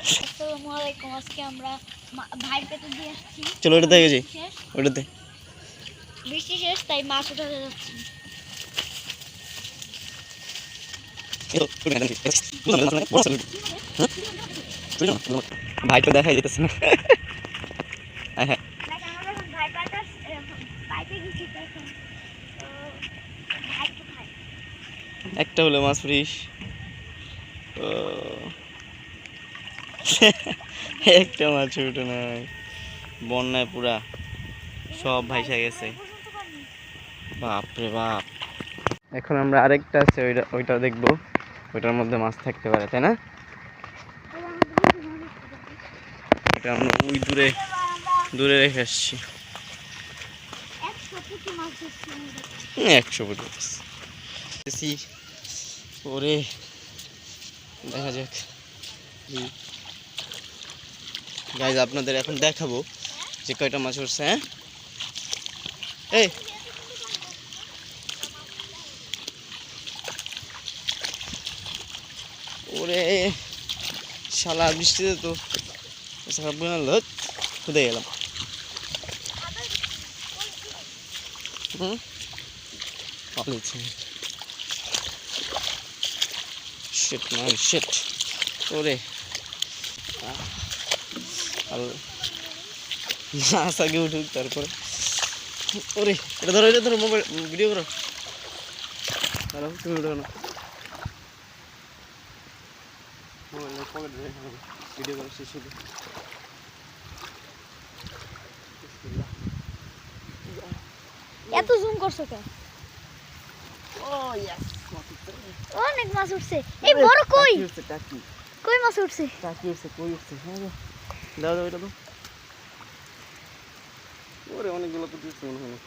আসসালামু আলাইকুম। আজকে আমরা ভাইয়ের পেতে দিয়ে আসছি। চলো ওটাতে গেছি, ওটাতে বৃষ্টি শেষ, তাই মাছ উঠাতে যাচ্ছি। ভাই তো দেখাই যেতেছে না। একটা হলো মাছ ফ্রিস, একটা মাছ উঠে নাই, বন্যায় পুরা সব ভাইসা গেছে। বাপরে বাপ। এখন আমরা আরেকটা আছে, ওইটা দেখবো, ওইটার মধ্যে মাছ থাকতে পারে, তাই না? এটা আমরা ওই দূরে দূরে রেখে আসছি। 100 ফুট মাছ। ওরে দেখা যাক গাইজ, আপনাদের এখন দেখাবো যে কয়টা মাছ উঠছে। হ্যাঁ, এই ওরে শালা, বৃষ্টিতে তো খুদে গেলাম। Shit man, shit. ওরে মাছ আগে উঠুক তারপরে। ওরে এটা ধরো, এটা ধরো, মোবাইল ভিডিও করো। দাঁড়াও, তুমি উঠো না, মোবাইল পকেট ভিডিও করা শেষ হলো। এত জুম করছো কেন? অনেক মাছ উঠছে। এই বড় কই? কই মাছ উঠছে? টাকি উঠছে, কই উঠছে? দাও দাও, এটা দাও। ওরে অনেকগুলো তো দিচ্ছে মনে হয়।